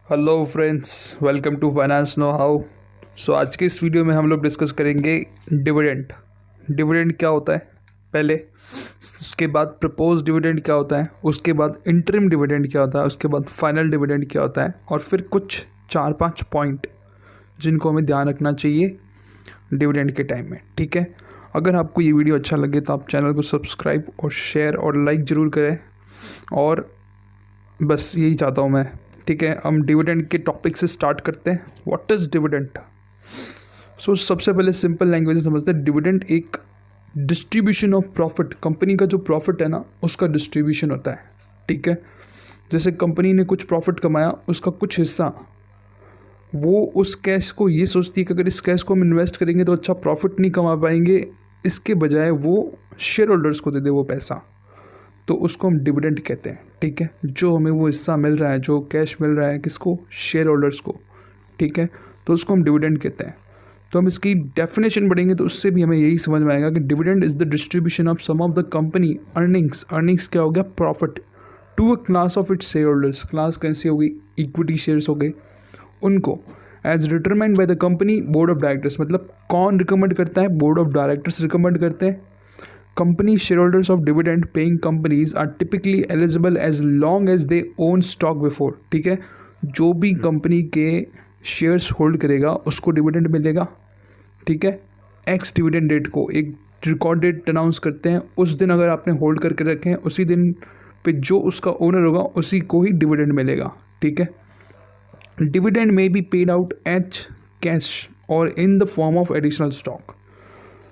Hello friends, welcome to finance know how. So आज के इस वीडियो में हम लोग डिस्कस करेंगे डिविडेंड। डिविडेंड क्या होता है पहले, उसके बाद प्रपोज डिविडेंड क्या होता है, उसके बाद इंटरिम डिविडेंड क्या होता है, उसके बाद फाइनल डिविडेंड क्या होता है, और फिर कुछ 4-5 पॉइंट जिनको हमें ध्यान रखना चाहिए डिविडेंड के टाइम में। ठीक है, अगर आपको ये वीडियो अच्छा लगे तो आप चैनल को सब्सक्राइब और शेयर और लाइक ज़रूर करें। और बस यही चाहता हूँ मैं। ठीक है, हम डिविडेंड के टॉपिक से स्टार्ट करते हैं। What is dividend? सो सबसे पहले सिंपल लैंग्वेज में समझते हैं। डिविडेंड एक डिस्ट्रीब्यूशन ऑफ प्रॉफिट, कंपनी का जो प्रॉफिट है ना उसका डिस्ट्रीब्यूशन होता है। ठीक है, जैसे कंपनी ने कुछ प्रॉफिट कमाया, उसका कुछ हिस्सा वो उस कैश को ये सोचती है कि अगर इस कैश को हम इन्वेस्ट करेंगे तो अच्छा प्रॉफिट नहीं कमा पाएंगे, इसके बजाय वो शेयर होल्डर्स को दे दे वो पैसा, तो उसको हम डिविडेंड कहते हैं। ठीक है, जो हमें वो हिस्सा मिल रहा है, जो कैश मिल रहा है, किसको? शेयर होल्डर्स को। ठीक है, तो उसको हम डिविडेंड कहते हैं। तो हम इसकी डेफिनेशन पढ़ेंगे तो उससे भी हमें यही समझ में आएगा कि dividend is the distribution of some of the company earnings. Earnings क्या हो गया? Profit to a class of its share holders. Class कैसी हो गई? इक्विटी शेयर्स हो गए उनको, as determined by the company board of directors. मतलब कौन रिकमेंड करता है? बोर्ड ऑफ डायरेक्टर्स रिकमेंड करते हैं। Company shareholders of dividend paying companies are typically eligible as long as they own stock before। ठीक है, जो भी कंपनी के शेयर्स होल्ड करेगा उसको डिविडेंड मिलेगा। ठीक है, एक्स डिविडेंड डेट को एक रिकॉर्ड डेट अनाउंस करते हैं, उस दिन अगर आपने होल्ड करके रखे हैं उसी दिन पे जो उसका ओनर होगा उसी को ही डिविडेंड मिलेगा। ठीक है, डिविडेंड में be paid out as cash और in the form of additional stock.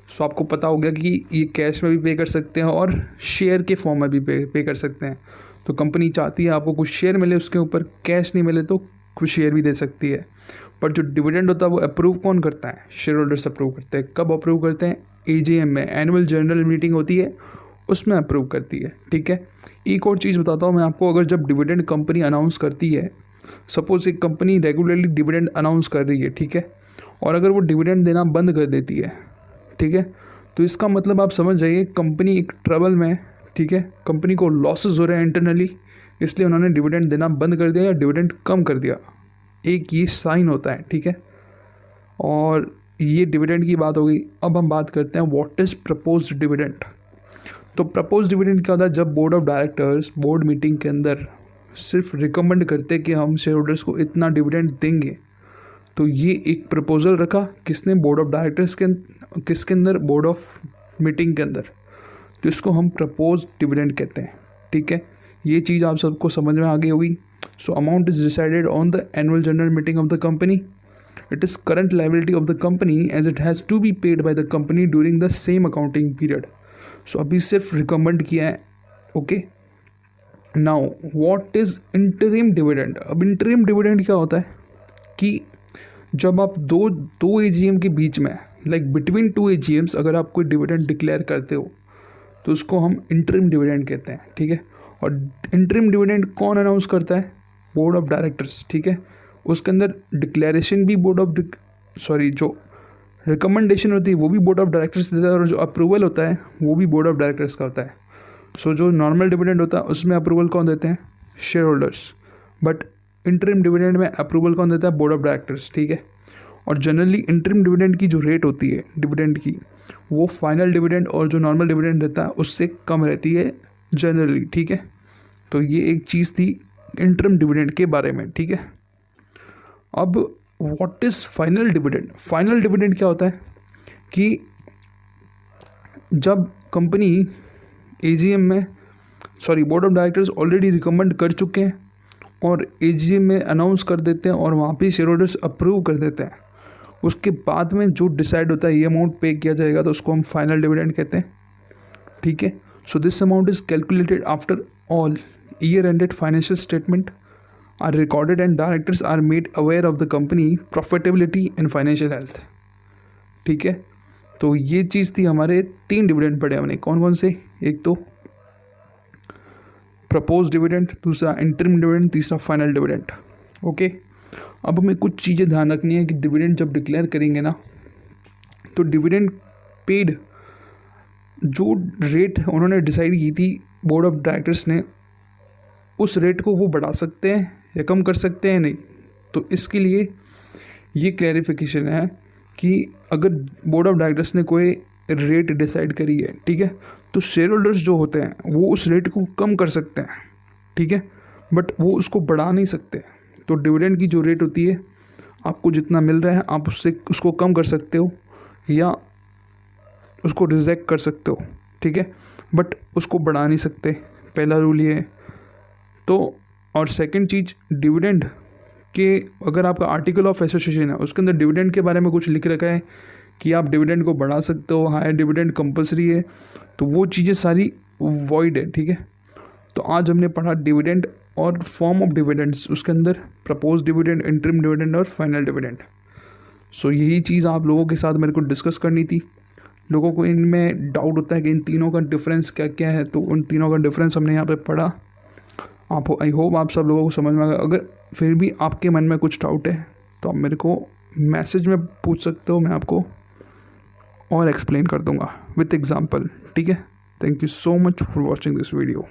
So आपको पता हो गया कि ये कैश में भी पे कर सकते हैं और शेयर के फॉर्म में भी पे कर सकते हैं। तो कंपनी चाहती है आपको कुछ शेयर मिले, उसके ऊपर कैश नहीं मिले तो कुछ शेयर भी दे सकती है। पर जो डिविडेंड होता है वो अप्रूव कौन करता है? शेयर होल्डर्स अप्रूव करते हैं। कब अप्रूव करते हैं? AGM में, एनुअल जनरल मीटिंग होती है, उसमें अप्रूव करती है। ठीक है, एक और चीज़ बताता हूँ मैं आपको। अगर जब डिविडेंड कंपनी अनाउंस करती है, सपोज एक कंपनी रेगुलरली डिविडेंड अनाउंस कर रही है, ठीक है, और अगर वो डिविडेंड देना बंद कर देती है, ठीक है, तो इसका मतलब आप समझ जाइए कंपनी एक ट्रबल में है। ठीक है, कंपनी को लॉसेस हो रहे हैं इंटरनली, इसलिए उन्होंने डिविडेंड देना बंद कर दिया या डिविडेंड कम कर दिया। एक ये साइन होता है। ठीक है, और ये डिविडेंड की बात हो गई। अब हम बात करते हैं व्हाट इज़ प्रपोज्ड डिविडेंड। तो प्रपोज्ड डिविडेंड क्या होता है? जब board of directors board meeting के अंदर सिर्फ रिकमेंड करते कि हम शेयर होल्डर्स को इतना डिविडेंड देंगे, तो ये एक प्रपोजल रखा किसने? बोर्ड ऑफ डायरेक्टर्स के किसके अंदर? बोर्ड ऑफ मीटिंग के अंदर। तो इसको हम प्रपोज डिविडेंड कहते हैं। ठीक है, ये चीज़ आप सबको समझ में आ गई होगी। So amount is decided on the annual general meeting of the company. It is current liability of the company as it has to be paid by the company during the same accounting period. So अभी सिर्फ recommend किया है। Okay, now what is interim dividend? अब interim dividend क्या होता है कि जब आप दो AGM के बीच में, लाइक बिटवीन 2 AGMs, अगर आप कोई डिविडेंड डिक्लेयर करते हो तो उसको हम इंटरिम डिविडेंड कहते हैं। ठीक है, और इंटरिम डिविडेंड कौन अनाउंस करता है? Board of directors. ठीक है, उसके अंदर डिक्लेरेशन भी जो रिकमेंडेशन होती है वो भी बोर्ड ऑफ डायरेक्टर्स देता है, और जो अप्रूवल होता है वो भी बोर्ड ऑफ डायरेक्टर्स का होता है। सो जो नॉर्मल डिविडेंड होता है उसमें अप्रूवल कौन देते हैं? Share holders. But interim dividend में अप्रूवल कौन देता है? Board of directors. ठीक है, और जनरली इंटरिम डिविडेंड की जो रेट होती है डिविडेंड की, वो फाइनल डिविडेंड और जो नॉर्मल डिविडेंड रहता है उससे कम रहती है जनरली। ठीक है, तो ये एक चीज़ थी इंटरिम डिविडेंड के बारे में। ठीक है, अब what is final dividend? Final dividend क्या होता है कि जब कंपनी AGM में board of directors already recommend कर चुके हैं और AGM में अनाउंस कर देते हैं और वहाँ पे शेयर होल्डर्स अप्रूव कर देते हैं, उसके बाद में जो डिसाइड होता है ये अमाउंट पे किया जाएगा, तो उसको हम फाइनल डिविडेंड कहते हैं। ठीक है, so this amount is calculated after all year ended financial statement are recorded and directors are made aware of the company profitability and financial health. ठीक है, तो ये चीज़ थी। हमारे 3 डिविडेंड पढ़े हमने, कौन कौन से? एक तो प्रपोज डिविडेंड, दूसरा इंटरिम डिविडेंड, तीसरा फाइनल डिविडेंड। ओके, अब हमें कुछ चीज़ें ध्यान रखनी है कि डिविडेंड जब डिक्लेयर करेंगे ना, तो डिविडेंड पेड जो रेट उन्होंने डिसाइड की थी बोर्ड ऑफ डायरेक्टर्स ने, उस रेट को वो बढ़ा सकते हैं या कम कर सकते हैं? नहीं, तो इसके लिए ये क्लैरिफिकेशन है कि अगर बोर्ड ऑफ डायरेक्टर्स ने कोई रेट डिसाइड करी है, ठीक है, तो शेयर होल्डर्स जो होते हैं वो उस रेट को कम कर सकते हैं, ठीक है, बट वो उसको बढ़ा नहीं सकते। तो डिविडेंड की जो रेट होती है, आपको जितना मिल रहा है आप उसको कम कर सकते हो या उसको रिजेक्ट कर सकते हो, ठीक है, बट उसको बढ़ा नहीं सकते। पहला रूल ये है। तो और सेकंड चीज़, डिविडेंड के अगर आपका आर्टिकल ऑफ एसोसिएशन है उसके अंदर डिविडेंड के बारे में कुछ लिख रखा है कि आप डिविडेंड को बढ़ा सकते हो, हायर डिविडेंड कंपलसरी है, तो वो चीज़ें सारी वॉइड है, ठीक है। तो आज हमने पढ़ा डिविडेंड और फॉर्म ऑफ डिविडेंड्स, उसके अंदर प्रपोज डिविडेंड, इंटरिम डिविडेंड और फाइनल डिविडेंड। सो यही चीज़ आप लोगों के साथ मेरे को डिस्कस करनी थी। लोगों को इनमें डाउट होता है कि इन तीनों का डिफरेंस क्या क्या है, तो उन तीनों का डिफरेंस हमने यहाँ पे पढ़ा। आई होप आप सब लोगों को समझ में आ गया। अगर फिर भी आपके मन में कुछ डाउट है तो आप मेरे को मैसेज में पूछ सकते हो, मैं आपको और एक्सप्लेन कर दूंगा विथ एग्जांपल, ठीक है। Thank you so much for watching this video.